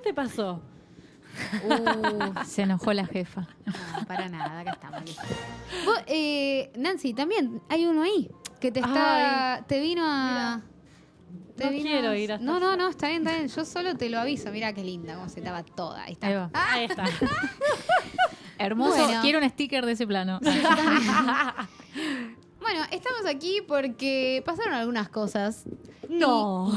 ¿Qué te pasó? Se enojó la jefa. No, para nada, acá estamos. Listo. Vos, Nancy, también hay uno ahí que te está. Te vino a. No quiero ir hasta No, allá. está bien, está bien. Yo solo te lo aviso. Mira qué linda, cómo se estaba toda. Ahí está. Ahí va. Ahí está. Hermoso. Bueno. Quiero un sticker de ese plano. Bueno, estamos aquí porque pasaron algunas cosas. No.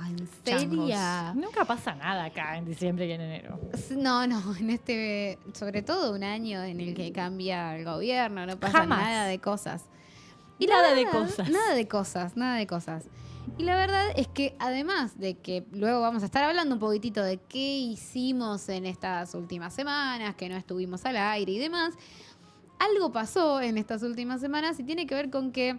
¿En serio? Nunca pasa nada acá en diciembre y en enero. No, en este, sobre todo un año en el que cambia el gobierno, no pasa Jamás. nada de cosas. Nada la de verdad, cosas. Nada de cosas. Y la verdad es que además de que luego vamos a estar hablando un poquitito de qué hicimos en estas últimas semanas, que no estuvimos al aire y demás, algo pasó en estas últimas semanas y tiene que ver con que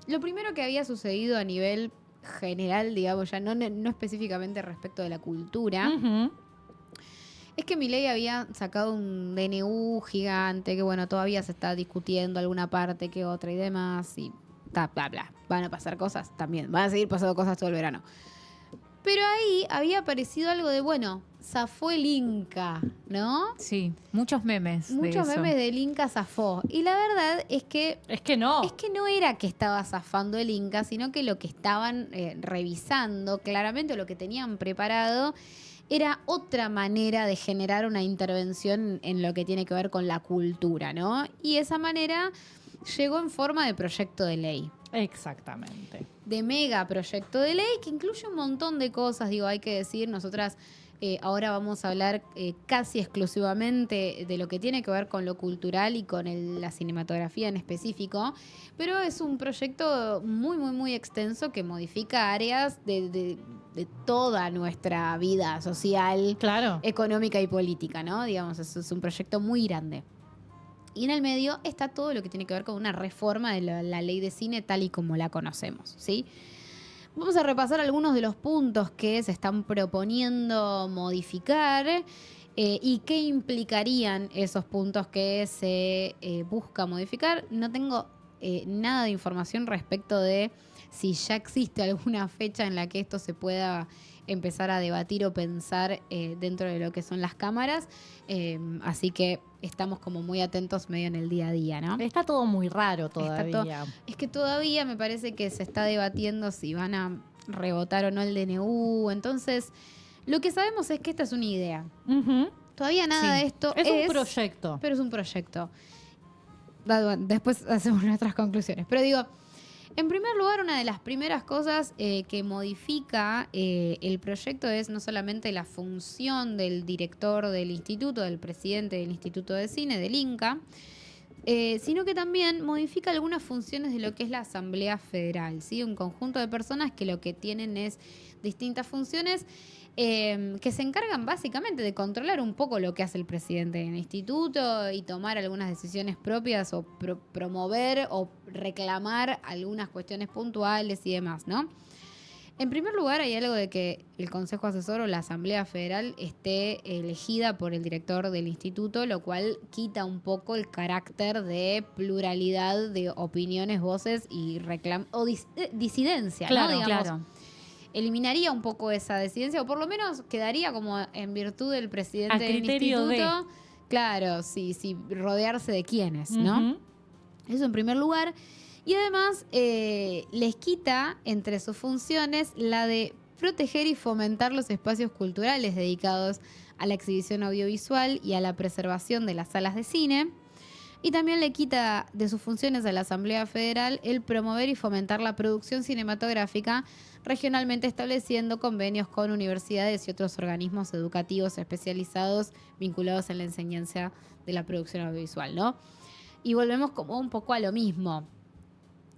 lo primero que había sucedido a nivel general, digamos, ya no específicamente respecto de la cultura, Ujú. es que Milei había sacado un DNU gigante, que bueno, todavía se está discutiendo alguna parte que otra y demás, y bla, bla. Van a pasar cosas también, van a seguir pasando cosas todo el verano. Pero ahí había aparecido algo de, bueno, zafó el Inca, ¿no? Sí, muchos memes. Muchos de eso. memes del Inca zafó. Y la verdad es que Es que no. no era que estaba zafando el Inca, sino que lo que estaban revisando, claramente lo que tenían preparado, era otra manera de generar una intervención en lo que tiene que ver con la cultura, ¿no? Y esa manera llegó en forma de proyecto de ley. Exactamente. De mega proyecto de ley que incluye un montón de cosas, digo, hay que decir, nosotras ahora vamos a hablar casi exclusivamente de lo que tiene que ver con lo cultural y con la cinematografía en específico, pero es un proyecto muy, muy, muy extenso que modifica áreas de toda nuestra vida social, Claro. económica y política, ¿no? Digamos, es un proyecto muy grande. Y en el medio está todo lo que tiene que ver con una reforma de la ley de cine tal y como la conocemos, ¿sí? Vamos a repasar algunos de los puntos que se están proponiendo modificar y qué implicarían esos puntos que se busca modificar. No tengo nada de información respecto de si ya existe alguna fecha en la que esto se pueda empezar a debatir o pensar dentro de lo que son las cámaras. Así que estamos como muy atentos medio en el día a día, ¿no? Está todo muy raro todavía. Es que todavía me parece que se está debatiendo si van a rebotar o no el DNU. Entonces, lo que sabemos es que esta es una idea. Ujú. Todavía nada Sí. de esto Es un proyecto. pero es un proyecto. Después hacemos nuestras conclusiones. Pero digo, en primer lugar, una de las primeras cosas que modifica el proyecto es no solamente la función del director del instituto, del presidente del Instituto de Cine, del INCA, sino que también modifica algunas funciones de lo que es la Asamblea Federal, ¿sí? Un conjunto de personas que lo que tienen es distintas funciones que se encargan básicamente de controlar un poco lo que hace el presidente del instituto y tomar algunas decisiones propias o promover o reclamar algunas cuestiones puntuales y demás, ¿no? En primer lugar, hay algo de que el Consejo Asesor o la Asamblea Federal esté elegida por el director del instituto, lo cual quita un poco el carácter de pluralidad de opiniones, voces y disidencia, Claro, ¿no? Digamos, Claro. eliminaría un poco esa disidencia, o por lo menos quedaría como en virtud del presidente A del criterio instituto. Claro, sí, rodearse de quiénes, ¿no? Ujú. Eso en primer lugar. Y además les quita entre sus funciones la de proteger y fomentar los espacios culturales dedicados a la exhibición audiovisual y a la preservación de las salas de cine. Y también le quita de sus funciones a la Asamblea Federal el promover y fomentar la producción cinematográfica regionalmente, estableciendo convenios con universidades y otros organismos educativos especializados vinculados en la enseñanza de la producción audiovisual, ¿no? Y volvemos como un poco a lo mismo.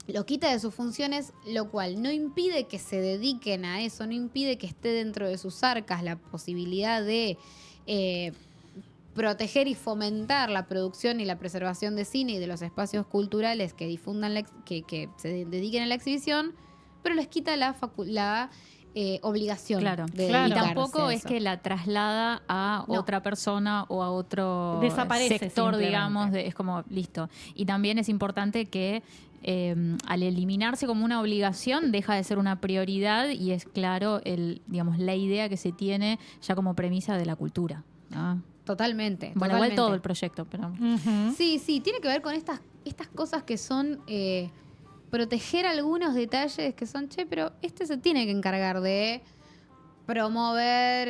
Lo quita de sus funciones, lo cual no impide que se dediquen a eso, no impide que esté dentro de sus arcas la posibilidad de proteger y fomentar la producción y la preservación de cine y de los espacios culturales que difundan que se dediquen a la exhibición, pero les quita la obligación Claro. de Y dedicarse tampoco a es eso. que la traslada a No. otra persona o a otro Desaparece sector, simplemente. digamos, es como listo. Y también es importante que al eliminarse como una obligación deja de ser una prioridad y es claro digamos, la idea que se tiene ya como premisa de la cultura, ¿no? Totalmente. Bueno, igual totalmente. todo el proyecto, pero Ujú. Sí, tiene que ver con estas cosas que son proteger algunos detalles que son, che, pero este se tiene que encargar de promover,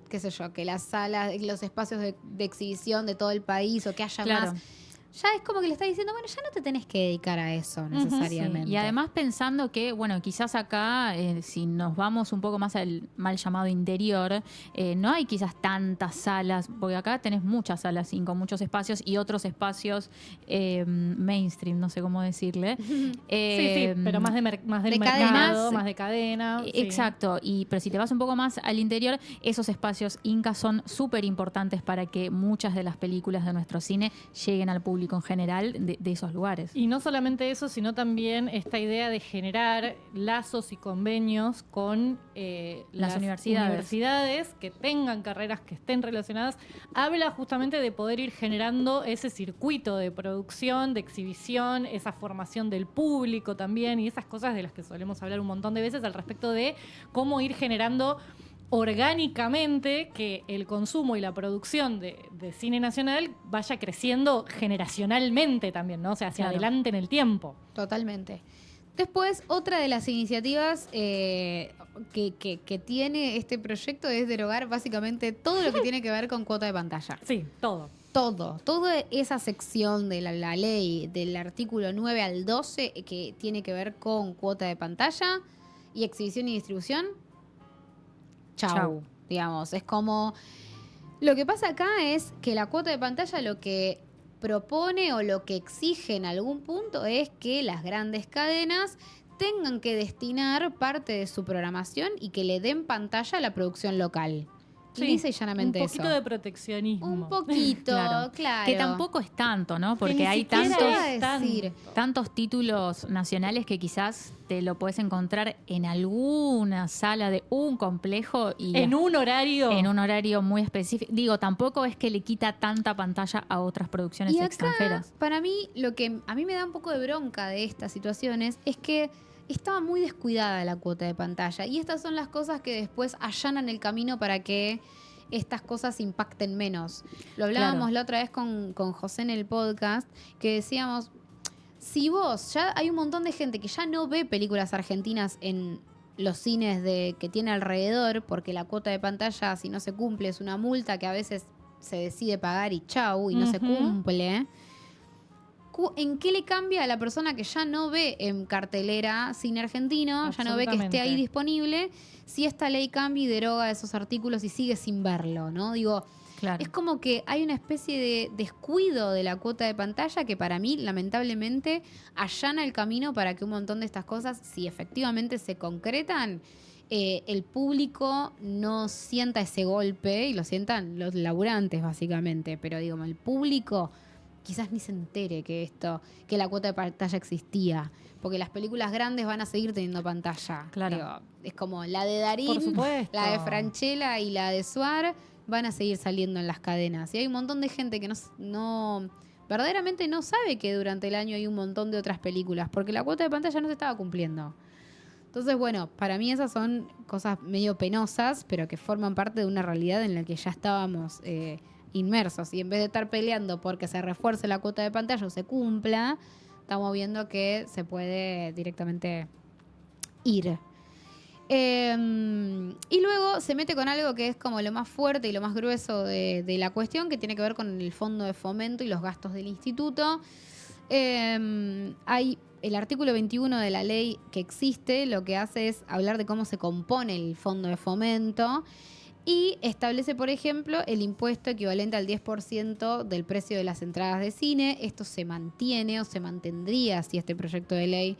qué sé yo, que las salas, los espacios de exhibición de todo el país o que haya claro. más. Ya es como que le está diciendo, bueno, ya no te tenés que dedicar a eso Sí, necesariamente. y además pensando que, bueno, quizás acá, si nos vamos un poco más al mal llamado interior, no hay quizás tantas salas, porque acá tenés muchas salas con muchos espacios y otros espacios mainstream, no sé cómo decirle. Sí, pero más, más del de mercado, cadenas. más de cadena. Sí. Exacto, pero si te vas un poco más al interior, esos espacios incas son súper importantes para que muchas de las películas de nuestro cine lleguen al público en general de esos lugares. Y no solamente eso, sino también esta idea de generar lazos y convenios con Las universidades que tengan carreras que estén relacionadas. Habla justamente de poder ir generando ese circuito de producción, de exhibición, esa formación del público también y esas cosas de las que solemos hablar un montón de veces al respecto de cómo ir generando orgánicamente que el consumo y la producción de cine nacional vaya creciendo generacionalmente también, ¿no? O sea, hacia Claro. adelante en el tiempo. Totalmente. Después, otra de las iniciativas que tiene este proyecto es derogar básicamente todo lo que tiene que ver con cuota de pantalla. Sí, todo. Toda esa sección de la ley, del artículo 9 al 12, que tiene que ver con cuota de pantalla y exhibición y distribución, chau. Chau. Digamos, es como... Lo que pasa acá es que la cuota de pantalla lo que propone o lo que exige en algún punto es que las grandes cadenas tengan que destinar parte de su programación y que le den pantalla a la producción local. Sí, Lisa y llanamente un poquito eso. de proteccionismo. Un poquito, claro. Que tampoco es tanto, ¿no? Que Porque ni hay siquiera tantos- es decir. tantos títulos nacionales que quizás te lo puedes encontrar en alguna sala de un complejo y En un horario muy específico. Digo, tampoco es que le quita tanta pantalla a otras producciones Y acá, extranjeras. para mí, lo que a mí me da un poco de bronca de estas situaciones es que estaba muy descuidada la cuota de pantalla. Y estas son las cosas que después allanan el camino para que estas cosas impacten menos. Lo hablábamos Claro. la otra vez con José en el podcast, que decíamos, si vos, ya hay un montón de gente que ya no ve películas argentinas en los cines que tiene alrededor, porque la cuota de pantalla, si no se cumple, es una multa que a veces se decide pagar y chau, y no se Ujú. cumple. ¿En qué le cambia a la persona que ya no ve en cartelera cine argentino, ya no ve que esté Absolutamente. ahí disponible, si esta ley cambia y deroga esos artículos y sigue sin verlo, ¿no? Digo, Claro. es como que hay una especie de descuido de la cuota de pantalla que para mí, lamentablemente, allana el camino para que un montón de estas cosas, si efectivamente se concretan, el público no sienta ese golpe y lo sientan los laburantes, básicamente. Pero digo, el público quizás ni se entere que la cuota de pantalla existía. Porque las películas grandes van a seguir teniendo pantalla. Claro. Digo, es como la de Darín, Por supuesto. la de Francella y la de Suar van a seguir saliendo en las cadenas. Y hay un montón de gente que verdaderamente no sabe que durante el año hay un montón de otras películas, porque la cuota de pantalla no se estaba cumpliendo. Entonces, bueno, para mí esas son cosas medio penosas, pero que forman parte de una realidad en la que ya estábamos inmersos. Y en vez de estar peleando porque se refuerce la cuota de pantalla o se cumpla, estamos viendo que se puede directamente ir. Y luego se mete con algo que es como lo más fuerte y lo más grueso de la cuestión, que tiene que ver con el fondo de fomento y los gastos del instituto. Hay el artículo 21 de la ley que existe, lo que hace es hablar de cómo se compone el fondo de fomento y establece, por ejemplo, el impuesto equivalente al 10% del precio de las entradas de cine. Esto se mantiene o se mantendría si este proyecto de ley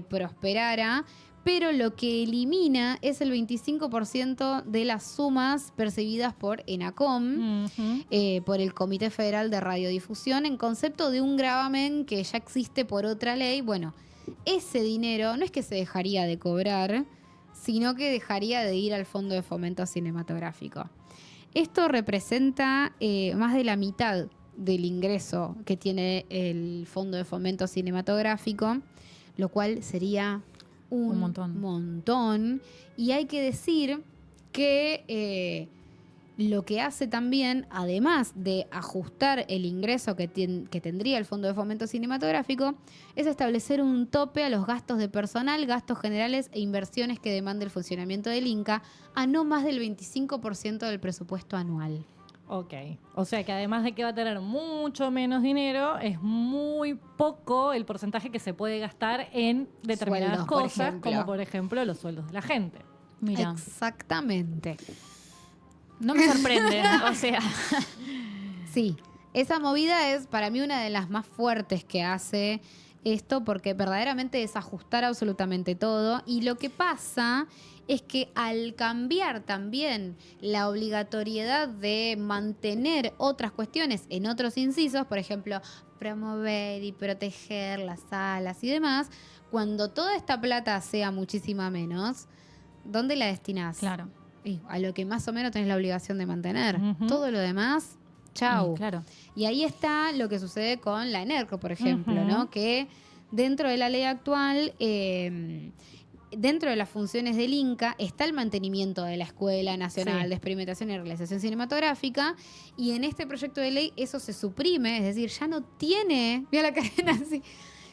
prosperara, pero lo que elimina es el 25% de las sumas percibidas por ENACOM, Ujú. por el Comité Federal de Radiodifusión, en concepto de un gravamen que ya existe por otra ley. Bueno, ese dinero no es que se dejaría de cobrar, sino que dejaría de ir al Fondo de Fomento Cinematográfico. Esto representa más de la mitad del ingreso que tiene el Fondo de Fomento Cinematográfico, lo cual sería un montón. Y hay que decir que lo que hace también, además de ajustar el ingreso que tendría el Fondo de Fomento Cinematográfico, es establecer un tope a los gastos de personal, gastos generales e inversiones que demande el funcionamiento del Inca a no más del 25% del presupuesto anual. Ok, o sea que además de que va a tener mucho menos dinero, es muy poco el porcentaje que se puede gastar en determinadas Sueldos, por cosas, ejemplo. como por ejemplo los sueldos de la gente. Mira, Exactamente. no me sorprende, o sea, Sí, esa movida es para mí una de las más fuertes que hace esto, porque verdaderamente es ajustar absolutamente todo. Y lo que pasa es que al cambiar también la obligatoriedad de mantener otras cuestiones en otros incisos, por ejemplo, promover y proteger las salas y demás, cuando toda esta plata sea muchísima menos, ¿dónde la destinás? claro. Y a lo que más o menos tenés la obligación de mantener. Ujú. Todo lo demás, chau. Y claro. Y ahí está lo que sucede con la ENERCO, por ejemplo, Ujú. ¿no? Que dentro de la ley actual, dentro de las funciones del Inca, está el mantenimiento de la Escuela Nacional Sí. de Experimentación y Realización Cinematográfica, y en este proyecto de ley eso se suprime, es decir, ya no tiene, mira la cadena así,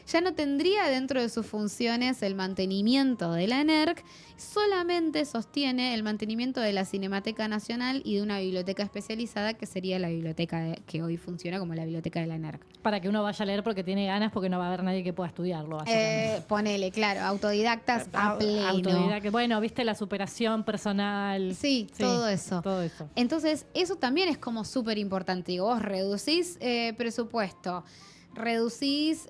ya no tendría dentro de sus funciones el mantenimiento de la ENERC, solamente sostiene el mantenimiento de la Cinemateca Nacional y de una biblioteca especializada que sería la biblioteca que hoy funciona como la biblioteca de la ENERC. Para que uno vaya a leer porque tiene ganas, porque no va a haber nadie que pueda estudiarlo, básicamente. Ponele, claro, autodidactas a pleno. Autodidacta. Bueno, viste la superación personal. Sí, todo eso. Todo eso. Entonces, eso también es como súper importante. Digo, vos reducís presupuesto, reducís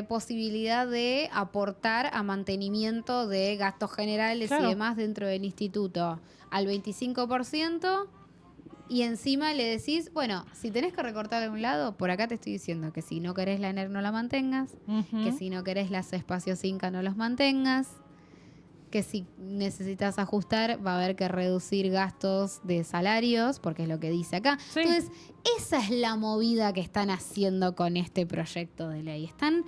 posibilidad de aportar a mantenimiento de gastos generales Claro. y demás dentro del instituto al 25%. Y encima le decís, bueno, si tenés que recortar de un lado, por acá te estoy diciendo que si no querés la ENER no la mantengas, Ujú. que si no querés los espacios Inca no los mantengas, que si necesitas ajustar va a haber que reducir gastos de salarios, porque es lo que dice acá. Sí. Entonces, esa es la movida que están haciendo con este proyecto de ley. Están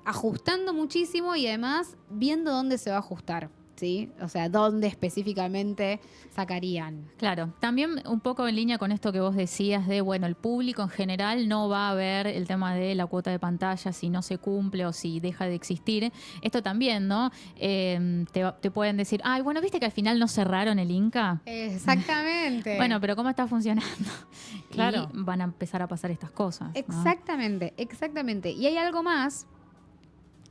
ajustando muchísimo y además viendo dónde se va a ajustar, ¿sí? O sea, dónde específicamente sacarían. Claro, también un poco en línea con esto que vos decías de, bueno, el público en general no va a ver el tema de la cuota de pantalla si no se cumple o si deja de existir. Esto también, ¿no? Te pueden decir, ay, bueno, ¿viste que al final no cerraron el Inca? Exactamente. Bueno, pero ¿cómo está funcionando? Claro. Y van a empezar a pasar estas cosas, ¿no? Exactamente, exactamente. Y hay algo más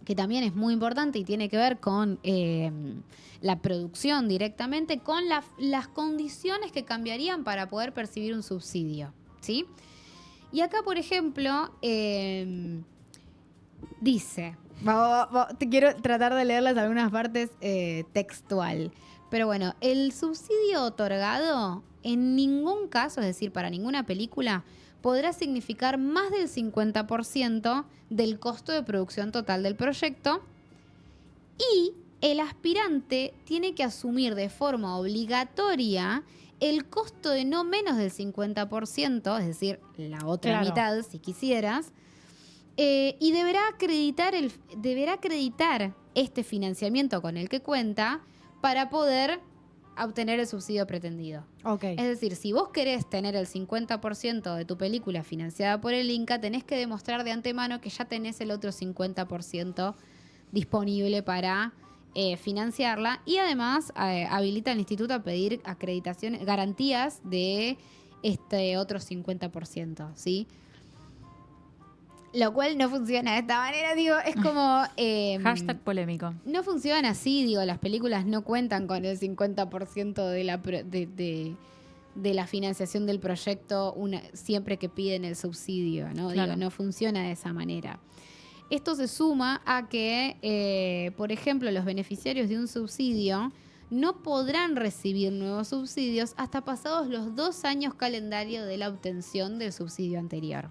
que también es muy importante y tiene que ver con la producción directamente, con las condiciones que cambiarían para poder percibir un subsidio, ¿sí? Y acá, por ejemplo, dice, te quiero tratar de leerlas algunas partes textual, pero bueno, el subsidio otorgado en ningún caso, es decir, para ninguna película, podrá significar más del 50% del costo de producción total del proyecto, y el aspirante tiene que asumir de forma obligatoria el costo de no menos del 50%, es decir, la otra Claro. mitad si quisieras, y deberá acreditar este financiamiento con el que cuenta para poder obtener el subsidio pretendido. Ok. Es decir, si vos querés tener el 50% de tu película financiada por el Inca, tenés que demostrar de antemano que ya tenés el otro 50% disponible para financiarla, y además habilita al instituto a pedir acreditaciones, garantías de este otro 50%, ¿sí? Lo cual no funciona de esta manera, digo, es como... Hashtag polémico. no funciona así, digo, las películas no cuentan con el 50% de la financiación del proyecto siempre que piden el subsidio, ¿no? Claro. Digo, no funciona de esa manera. Esto se suma a que, por ejemplo, los beneficiarios de un subsidio no podrán recibir nuevos subsidios hasta pasados los 2 años calendario de la obtención del subsidio anterior.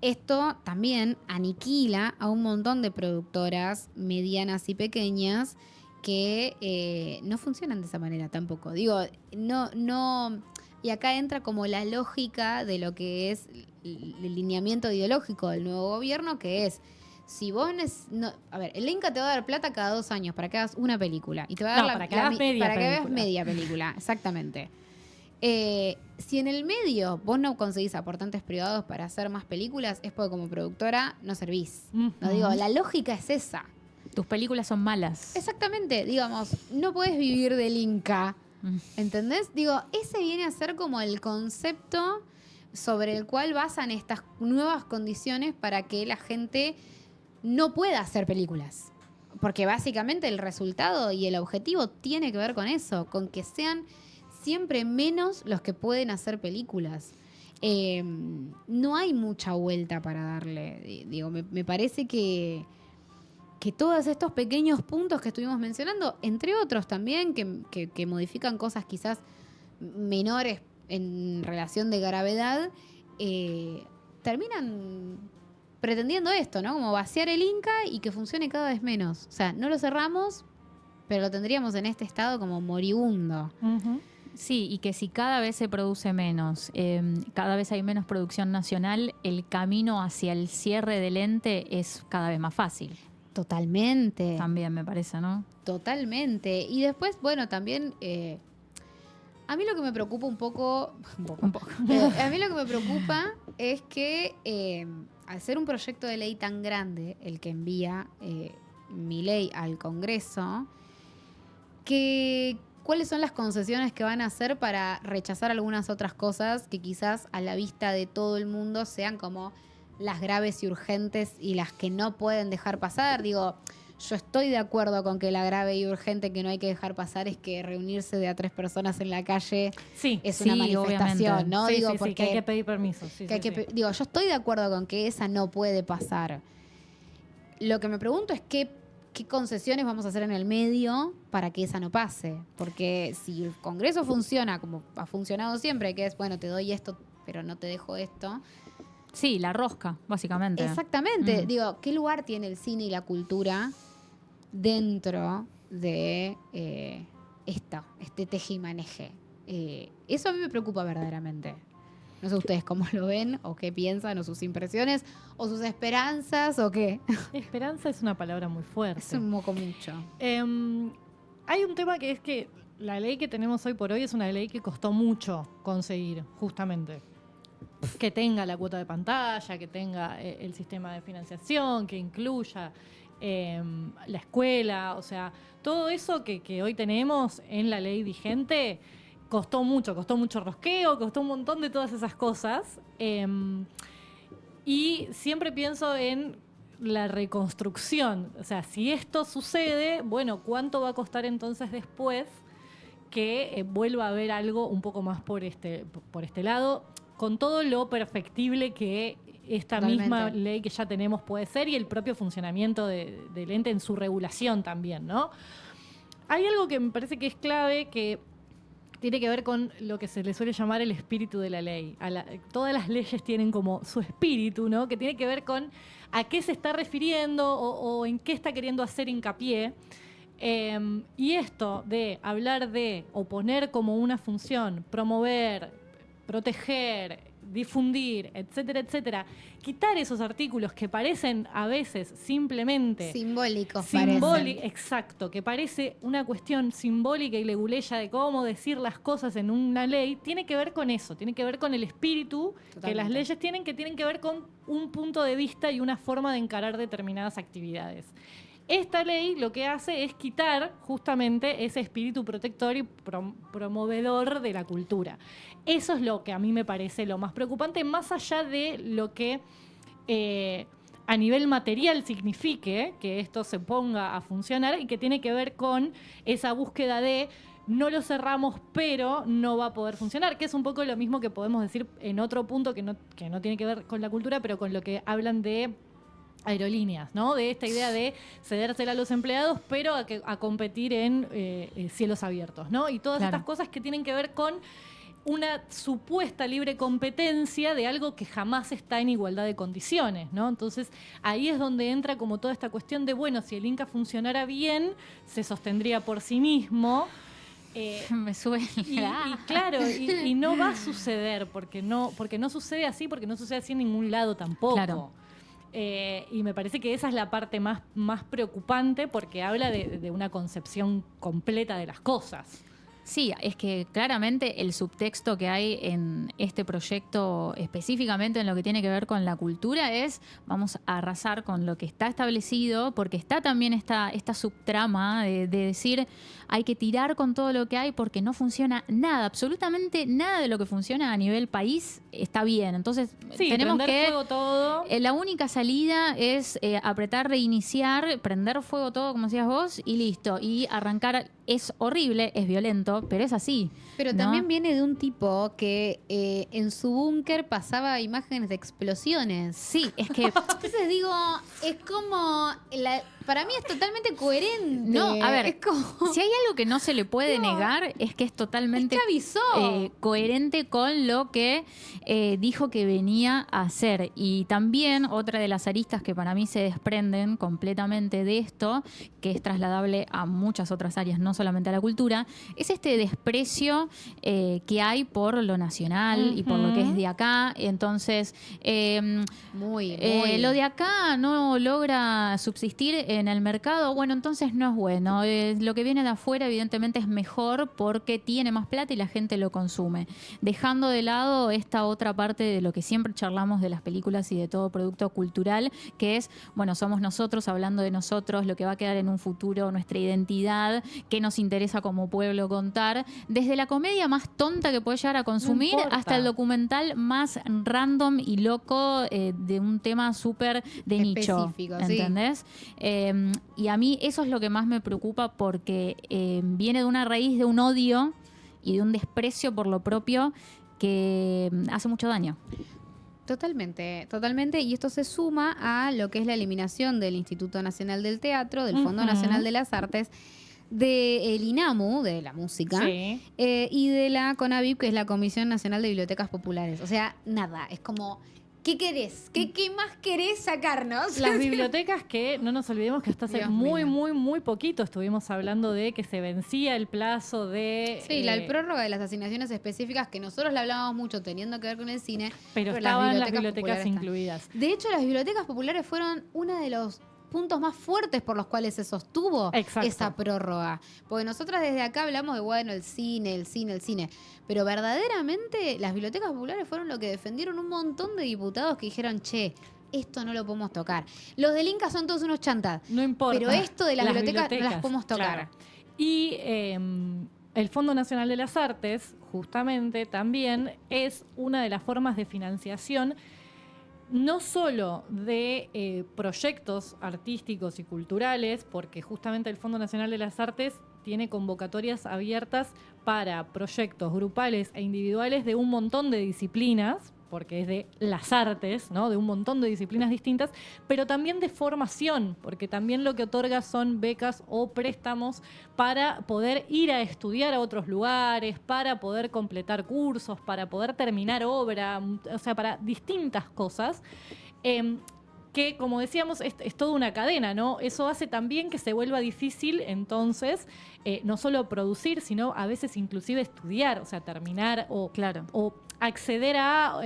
Esto también aniquila a un montón de productoras medianas y pequeñas que no funcionan de esa manera tampoco. Digo, no. Y acá entra como la lógica de lo que es el lineamiento ideológico del nuevo gobierno, que es, si vos a ver, el Inca te va a dar plata cada 2 años para que hagas una película. Y te va a dar para que hagas media para que hagas película. media película, exactamente. Si en el medio vos no conseguís aportantes privados para hacer más películas, es porque como productora no servís. No digo, la lógica es esa. Tus películas son malas. Exactamente, digamos, no puedes vivir del Inca, ¿entendés? Digo, ese viene a ser como el concepto sobre el cual basan estas nuevas condiciones para que la gente no pueda hacer películas. Porque básicamente el resultado y el objetivo tiene que ver con eso, con que sean siempre menos los que pueden hacer películas. No hay mucha vuelta para darle. Digo, me parece que todos estos pequeños puntos que estuvimos mencionando, entre otros también, que modifican cosas quizás menores en relación de gravedad, terminan pretendiendo esto, ¿no? Como vaciar el Inca y que funcione cada vez menos. O sea, no lo cerramos, pero lo tendríamos en este estado como moribundo. Sí, y que si cada vez se produce menos, cada vez hay menos producción nacional, el camino hacia el cierre del ente es cada vez más fácil. Totalmente. También me parece, ¿no? Totalmente. Y después, bueno, también a mí lo que me preocupa un poco. A mí lo que me preocupa es que al ser un proyecto de ley tan grande, el que envía Milei al Congreso, ¿cuáles son las concesiones que van a hacer para rechazar algunas otras cosas que quizás a la vista de todo el mundo sean como las graves y urgentes y las que no pueden dejar pasar? Digo, yo estoy de acuerdo con que la grave y urgente que no hay que dejar pasar es que reunirse de a 3 personas en la calle es una manifestación, obviamente. ¿no? Sí, Digo, sí, porque que hay que pedir permiso. digo, yo estoy de acuerdo con que esa no puede pasar. Lo que me pregunto es qué concesiones vamos a hacer en el medio para que esa no pase. Porque si el Congreso funciona como ha funcionado siempre, que es, bueno, te doy esto, pero no te dejo esto. Sí, la rosca, básicamente. Exactamente. Digo, ¿qué lugar tiene el cine y la cultura dentro de este tejimaneje? Eso a mí me preocupa verdaderamente. No sé ustedes cómo lo ven, o qué piensan, o sus impresiones, o sus esperanzas, o qué. Esperanza es una palabra muy fuerte. Es un moco mucho. Hay un tema que es que la ley que tenemos hoy por hoy es una ley que costó mucho conseguir, justamente. Que tenga la cuota de pantalla, que tenga el sistema de financiación, que incluya la escuela, o sea, todo eso que hoy tenemos en la ley vigente costó mucho rosqueo, costó un montón de todas esas cosas. Y siempre pienso en la reconstrucción. O sea, si esto sucede, bueno, ¿cuánto va a costar entonces después que vuelva a haber algo un poco más por este lado? Con todo lo perfectible que esta misma ley que ya tenemos puede ser y el propio funcionamiento del ente en su regulación también, ¿no? Hay algo que me parece que es clave, que tiene que ver con lo que se le suele llamar el espíritu de la ley. Todas las leyes tienen como su espíritu, ¿no? Que tiene que ver con a qué se está refiriendo o en qué está queriendo hacer hincapié. Y esto de hablar de o poner como una función, promover, proteger, difundir, etcétera, etcétera, quitar esos artículos que parecen a veces simplemente simbólicos, parecen. Exacto, que parece una cuestión simbólica y leguleya de cómo decir las cosas en una ley, tiene que ver con eso, tiene que ver con el espíritu que las leyes tienen que ver con un punto de vista y una forma de encarar determinadas actividades. Esta ley lo que hace es quitar justamente ese espíritu protector y promovedor de la cultura. Eso es lo que a mí me parece lo más preocupante, más allá de lo que a nivel material signifique que esto se ponga a funcionar y que tiene que ver con esa búsqueda de no lo cerramos, pero no va a poder funcionar, que es un poco lo mismo que podemos decir en otro punto que no tiene que ver con la cultura, pero con lo que hablan de aerolíneas, ¿no? De esta idea de cedérsela a los empleados, pero a competir en cielos abiertos, ¿no? Y todas estas cosas que tienen que ver con una supuesta libre competencia de algo que jamás está en igualdad de condiciones, ¿no? Entonces, ahí es donde entra como toda esta cuestión de, bueno, si el Inca funcionara bien, se sostendría por sí mismo. Me sube Y claro, y no va a suceder, porque no sucede así, porque no sucede así en ningún lado tampoco. Claro. Y me parece que esa es la parte más preocupante, porque habla de una concepción completa de las cosas. Sí, es que claramente el subtexto que hay en este proyecto, específicamente en lo que tiene que ver con la cultura, es vamos a arrasar con lo que está establecido, porque está también esta subtrama de decir hay que tirar con todo lo que hay porque no funciona nada, absolutamente nada de lo que funciona a nivel país está bien. Entonces Sí, tenemos prender que... fuego todo. La única salida es apretar, reiniciar, prender fuego todo, como decías vos, y listo. Y arrancar. Es horrible, es violento, pero es así. Pero ¿no? también viene de un tipo que en su búnker pasaba imágenes de explosiones. Sí, es que... Entonces digo, es como... para mí es totalmente coherente. No, a ver, es como... si hay algo que no se le puede negar es que es totalmente Es que avisó. coherente con lo que dijo que venía a hacer. Y también otra de las aristas que para mí se desprenden completamente de esto, que es trasladable a muchas otras áreas, no solamente a la cultura, es este desprecio que hay por lo nacional y por lo que es de acá. Entonces, Muy. lo de acá no logra subsistir en el mercado, bueno, entonces no es bueno. Lo que viene de afuera evidentemente es mejor porque tiene más plata y la gente lo consume. Dejando de lado esta otra parte de lo que siempre charlamos de las películas y de todo producto cultural, que es, bueno, somos nosotros hablando de nosotros, lo que va a quedar en un futuro, nuestra identidad, qué nos interesa como pueblo contar, desde la comedia más tonta que puedes llegar a consumir hasta el documental más random y loco de un tema súper de nicho, ¿entendés? Sí. Y a mí eso es lo que más me preocupa porque viene de una raíz de un odio y de un desprecio por lo propio que hace mucho daño. Totalmente, totalmente. Y esto se suma a lo que es la eliminación del Instituto Nacional del Teatro, del Fondo Nacional de las Artes, del INAMU, de la música, Sí. Y de la CONAVIP, que es la Comisión Nacional de Bibliotecas Populares. O sea, nada, es como... ¿Qué querés? ¿Qué más querés sacarnos? Las bibliotecas que, no nos olvidemos que hasta hace Dios muy, mío. muy, muy poquito estuvimos hablando de que se vencía el plazo de... Sí, la prórroga de las asignaciones específicas, que nosotros le hablábamos mucho teniendo que ver con el cine. pero estaban las bibliotecas populares están. incluidas. De hecho, las bibliotecas populares fueron uno de los puntos más fuertes por los cuales se sostuvo esa prórroga. Porque nosotras desde acá hablamos de, bueno, el cine. Pero verdaderamente las bibliotecas populares fueron lo que defendieron un montón de diputados que dijeron, che, esto no lo podemos tocar. Los del Inca son todos unos chantas. No importa. Pero esto de las bibliotecas no las podemos tocar. Claro. Y el Fondo Nacional de las Artes, justamente, también es una de las formas de financiación no solo de proyectos artísticos y culturales, porque justamente el Fondo Nacional de las Artes tiene convocatorias abiertas para proyectos grupales e individuales de un montón de disciplinas, porque es de las artes, ¿no? De un montón de disciplinas distintas, pero también de formación, porque también lo que otorga son becas o préstamos para poder ir a estudiar a otros lugares, para poder completar cursos, para poder terminar obra, o sea, para distintas cosas. Que, como decíamos, es toda una cadena, ¿no? Eso hace también que se vuelva difícil, entonces, no solo producir, sino a veces inclusive estudiar, o sea, terminar o acceder a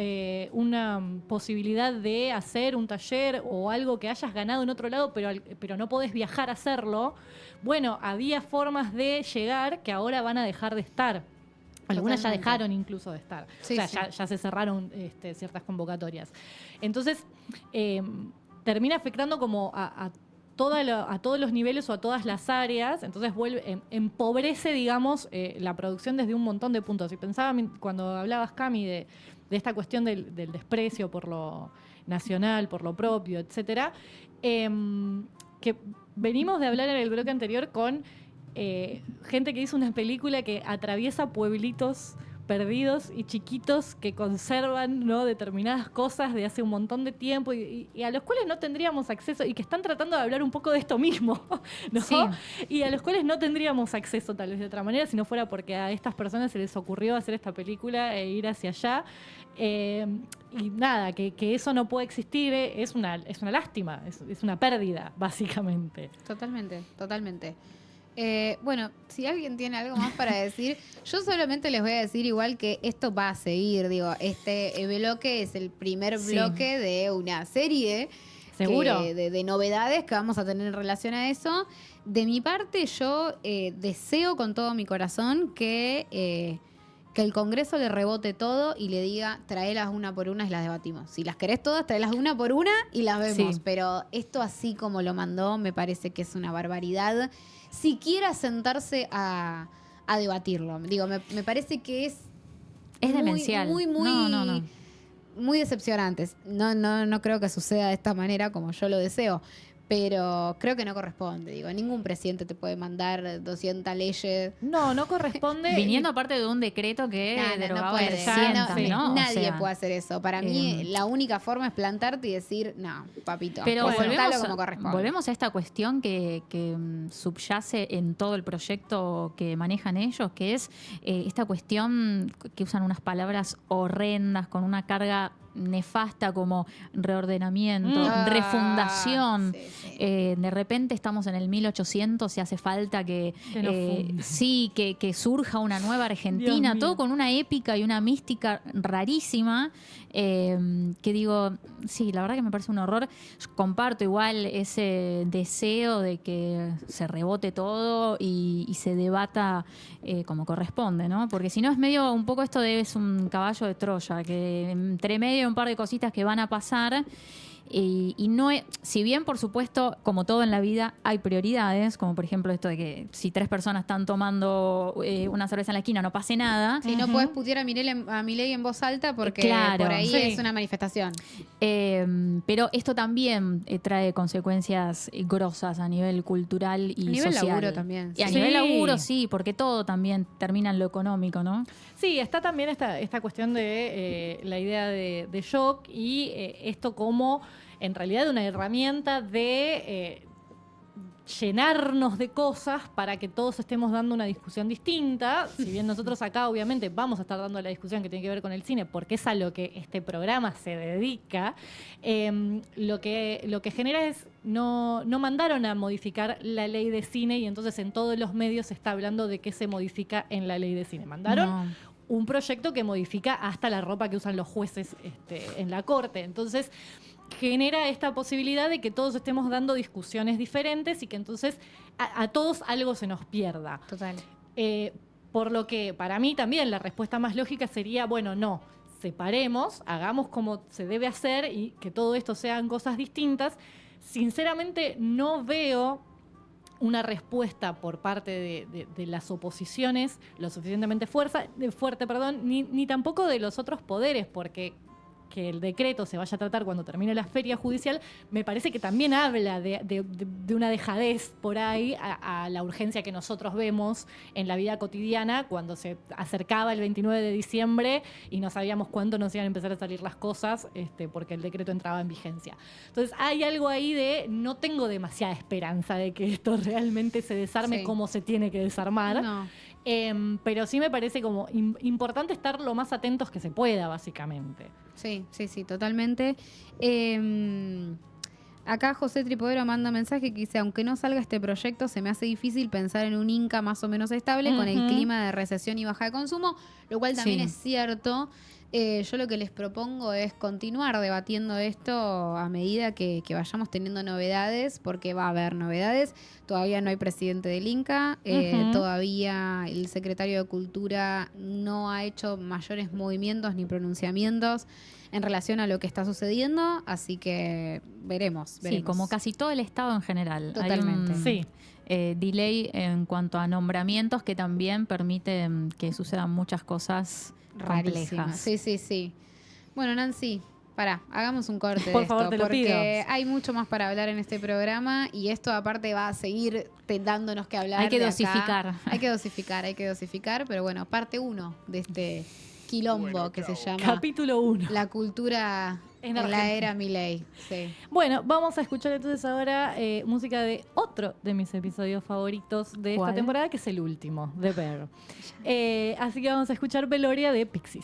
una posibilidad de hacer un taller o algo que hayas ganado en otro lado, pero no podés viajar a hacerlo. Bueno, había formas de llegar que ahora van a dejar de estar. Algunas ya dejaron incluso de estar. Sí, o sea, sí. ya se cerraron ciertas convocatorias. Entonces, termina afectando como a todos los niveles o a todas las áreas. Entonces empobrece, digamos, la producción desde un montón de puntos. Y pensaba, cuando hablabas, Cami, de esta cuestión del desprecio por lo nacional, por lo propio, etcétera, que venimos de hablar en el bloque anterior con gente que hizo una película que atraviesa pueblitos perdidos y chiquitos que conservan, ¿no?, determinadas cosas de hace un montón de tiempo y a los cuales no tendríamos acceso y que están tratando de hablar un poco de esto mismo, ¿no? Sí. Y a los cuales no tendríamos acceso tal vez de otra manera si no fuera porque a estas personas se les ocurrió hacer esta película e ir hacia allá. Y nada, que eso no puede existir es una lástima, es una pérdida, básicamente. Totalmente, totalmente. Bueno, si alguien tiene algo más para decir, yo solamente les voy a decir igual que esto va a seguir, digo, este bloque es el primer Sí. bloque de una serie ¿Seguro? de novedades que vamos a tener en relación a eso. De mi parte, yo deseo con todo mi corazón que el Congreso le rebote todo y le diga, traelas una por una y las debatimos. Si las querés todas, traelas una por una y las vemos. Sí. Pero esto así como lo mandó, me parece que es una barbaridad. Siquiera sentarse a debatirlo. Digo, me parece que es Es demencial. Muy, No. muy decepcionante. No creo que suceda de esta manera como yo lo deseo. Pero creo que no corresponde. Digo, ningún presidente te puede mandar 200 leyes. No corresponde. Viniendo aparte de un decreto que No derogaba puede. 300, sí. ¿no? O Nadie sea, puede hacer eso. Para mí, la única forma es plantarte y decir, no, papito, Pero presentalo como corresponde. volvemos a esta cuestión que subyace en todo el proyecto que manejan ellos, que es esta cuestión que usan unas palabras horrendas con una carga nefasta como reordenamiento, refundación. Sí, sí. De repente estamos en el 1800 y hace falta que nos funda. sí, que surja una nueva Argentina, Dios mío. todo con una épica y una mística rarísima, que digo, sí, la verdad que me parece un horror. Yo comparto igual ese deseo de que se rebote todo y se debata como corresponde, ¿no? Porque si no es medio un poco esto de es un caballo de Troya, que entre medio hay un par de cositas que van a pasar. Y no es, si bien, por supuesto, como todo en la vida, hay prioridades, como por ejemplo esto de que si 3 personas están tomando una cerveza en la esquina no pase nada. Si no podés putear a Milei en voz alta porque Claro, por ahí sí. es una manifestación. Pero esto también trae consecuencias grosas a nivel cultural y A nivel social. laburo también, Y a sí. nivel Sí. laburo, sí, porque todo también termina en lo económico, ¿no? Sí, está también esta cuestión de la idea de shock y esto como en realidad una herramienta de llenarnos de cosas para que todos estemos dando una discusión distinta. Si bien nosotros acá obviamente vamos a estar dando la discusión que tiene que ver con el cine, porque es a lo que este programa se dedica, lo que genera es no mandaron a modificar la ley de cine y entonces en todos los medios se está hablando de qué se modifica en la ley de cine. Mandaron No. un proyecto que modifica hasta la ropa que usan los jueces en la corte. Entonces genera esta posibilidad de que todos estemos dando discusiones diferentes y que entonces a todos algo se nos pierda. Total. Por lo que para mí también la respuesta más lógica sería, bueno, no, separemos, hagamos como se debe hacer y que todo esto sean cosas distintas. Sinceramente no veo una respuesta por parte de las oposiciones lo suficientemente fuerte, ni tampoco de los otros poderes, porque que el decreto se vaya a tratar cuando termine la feria judicial, me parece que también habla de una dejadez por ahí a la urgencia que nosotros vemos en la vida cotidiana cuando se acercaba el 29 de diciembre y no sabíamos cuándo nos iban a empezar a salir las cosas porque el decreto entraba en vigencia. Entonces hay algo ahí de no tengo demasiada esperanza de que esto realmente se desarme Sí. como se tiene que desarmar. No. Pero sí me parece como importante estar lo más atentos que se pueda, básicamente. Sí, totalmente. Acá José Tripodero manda mensaje que dice, aunque no salga este proyecto, se me hace difícil pensar en un Inca más o menos estable con el clima de recesión y baja de consumo, lo cual también Sí. es cierto. Yo lo que les propongo es continuar debatiendo esto a medida que vayamos teniendo novedades, porque va a haber novedades. Todavía no hay presidente del Inca, todavía el secretario de Cultura no ha hecho mayores movimientos ni pronunciamientos en relación a lo que está sucediendo, así que veremos. Sí, como casi todo el Estado en general. Totalmente. Hay un Sí. delay en cuanto a nombramientos que también permite que sucedan muchas cosas Rarísima. complejas. Sí. Bueno, Nancy, Pará, hagamos un corte Por de favor, esto, te lo porque pido. hay mucho más para hablar en este programa y esto aparte va a seguir dándonos que hablar. Hay que de acá. dosificar. Hay que dosificar, pero bueno, parte 1 de este quilombo que se llama Capítulo 1. la cultura En en la Argentina. era Milei. Sí. Bueno, vamos a escuchar entonces ahora música de otro de mis episodios favoritos de esta ¿Cuál? temporada, que es el último, The Bear. Así que vamos a escuchar Veloria de Pixies.